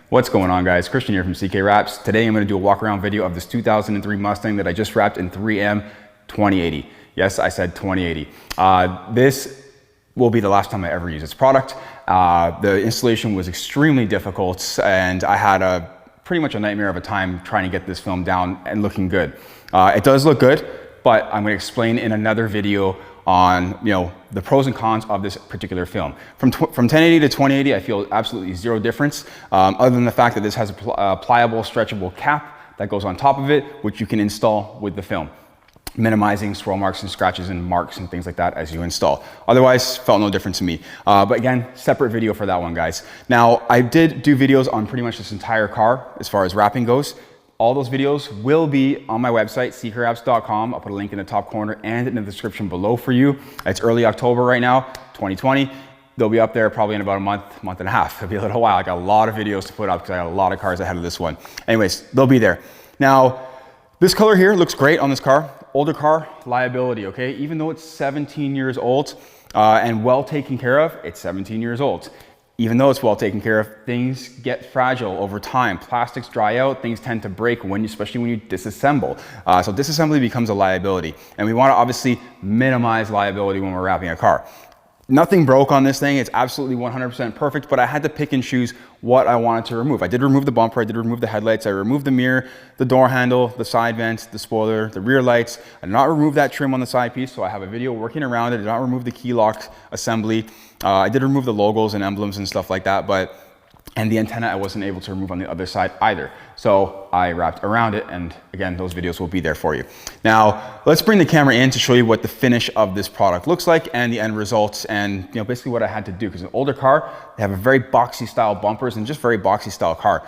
What's going on, guys? Christian here from CK Wraps. Today I'm going to do a walk around video of this 2003 Mustang that I just wrapped in 3M 2080. Yes, I said 2080. This will be the last time I ever use this product. The installation was extremely difficult and I had pretty much a nightmare of a time trying to get this film down and looking good. It does look good, but I'm going to explain in another video on the pros and cons of this particular film. From 1080 to 2080, I feel absolutely zero difference, other than the fact that this has a pliable, stretchable cap that goes on top of it, which you can install with the film, minimizing swirl marks and scratches and marks and things like that as you install. Otherwise, felt no different to me. But again, separate video for that one, guys. Now, I did do videos on pretty much this entire car as far as wrapping goes. All those videos will be on my website, ckWraps.com. I'll put a link in the top corner and in the description below for you. It's early October right now, 2020. They'll be up there probably in about a month and a half. It'll be a little while. I got a lot of videos to put up because I got a lot of cars ahead of this one. Anyways, they'll be there. Now, this color here looks great on this car. Older car, liability, okay? Even though it's 17 years old and well taken care of, it's 17 years old. Even though it's well taken care of, things get fragile over time. Plastics dry out, things tend to break, especially when you disassemble. So disassembly becomes a liability. And we want to obviously minimize liability when we're wrapping a car. Nothing broke on this thing. It's absolutely 100% perfect, but I had to pick and choose what I wanted to remove. I did remove the bumper, I did remove the headlights, I removed the mirror, the door handle, the side vents, the spoiler, the rear lights. I did not remove that trim on the side piece, so I have a video working around it. I did not remove the key lock assembly. I did remove the logos and emblems and stuff like that, and the antenna I wasn't able to remove on the other side either. So I wrapped around it, and again, those videos will be there for you. Now, let's bring the camera in to show you what the finish of this product looks like and the end results, and basically what I had to do, because an older car, they have a very boxy style bumpers and just very boxy style car.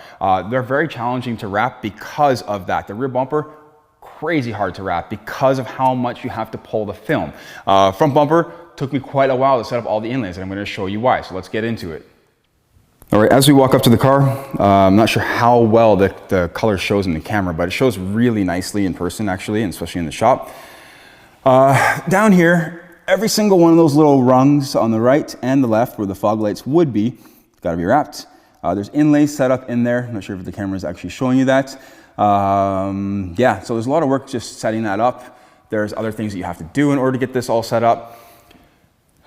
They're very challenging to wrap because of that. The rear bumper, crazy hard to wrap because of how much you have to pull the film. Front bumper took me quite a while to set up all the inlays, and I'm going to show you why. So let's get into it. All right, as we walk up to the car, I'm not sure how well the color shows in the camera, but it shows really nicely in person actually, and especially in the shop. Down here, every single one of those little rungs on the right and the left where the fog lights would be, it's got to be wrapped. There's inlays set up in there. I'm not sure if the camera is actually showing you that. Yeah, so there's a lot of work just setting that up. There's other things that you have to do in order to get this all set up.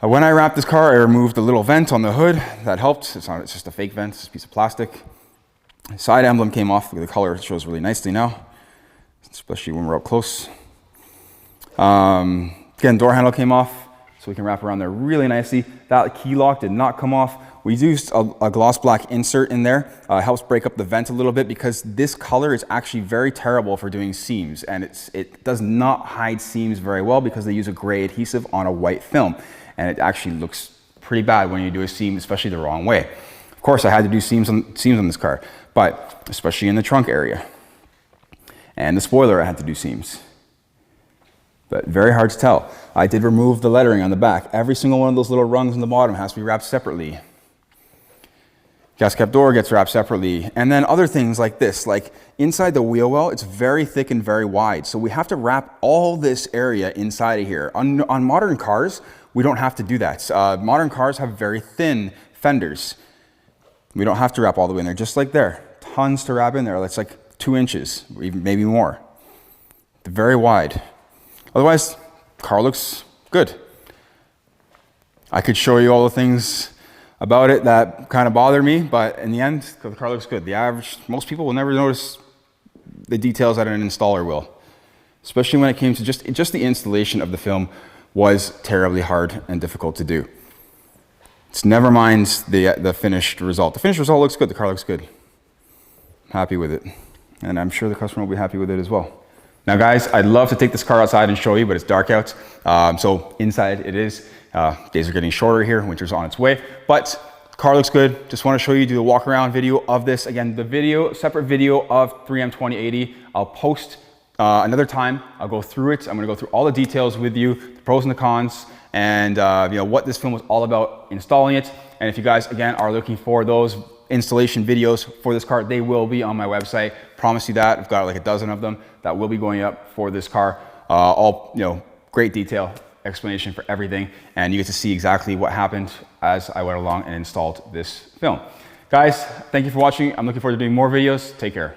When I wrapped this car, I removed the little vent on the hood. That helped. It's just a fake vent, it's a piece of plastic. Side emblem came off. The color shows really nicely now, especially when we're up close. Again, door handle came off, so we can wrap around there really nicely. That key lock did not come off. We used a gloss black insert in there. Helps break up the vent a little bit because this color is actually very terrible for doing seams, and it does not hide seams very well because they use a gray adhesive on a white film. And it actually looks pretty bad when you do a seam, especially the wrong way. Of course, I had to do seams on this car, but especially in the trunk area. And the spoiler, I had to do seams. But very hard to tell. I did remove the lettering on the back. Every single one of those little rungs on the bottom has to be wrapped separately. Gas cap door gets wrapped separately. And then other things like this, like inside the wheel well, it's very thick and very wide. So we have to wrap all this area inside of here. On modern cars, we don't have to do that. Modern cars have very thin fenders. We don't have to wrap all the way in there, just like there. Tons to wrap in there. That's like 2 inches, even maybe more. They're very wide. Otherwise, car looks good. I could show you all the things about it that kind of bother me, but in the end, the car looks good. Most people will never notice the details that an installer will, especially when it came to just the installation of the film was terribly hard and difficult to do. It's never mind the finished result. The finished result looks good. The car looks good. I'm happy with it, and I'm sure the customer will be happy with it as well. Now, guys, I'd love to take this car outside and show you, but it's dark out. So inside it is. Days are getting shorter here. Winter's on its way, but car looks good. Just want to show you, do a walk around video of this. Again, separate video of 3M 2080. I'll post another time. I'll go through it. I'm going to go through all the details with you, the pros and the cons, and what this film was all about installing it. And if you guys, again, are looking for those installation videos for this car, they will be on my website. Promise you that. I've got like a dozen of them that will be going up for this car. All great detail, explanation for everything, and you get to see exactly what happened as I went along and installed this film. Guys, thank you for watching. I'm looking forward to doing more videos. Take care.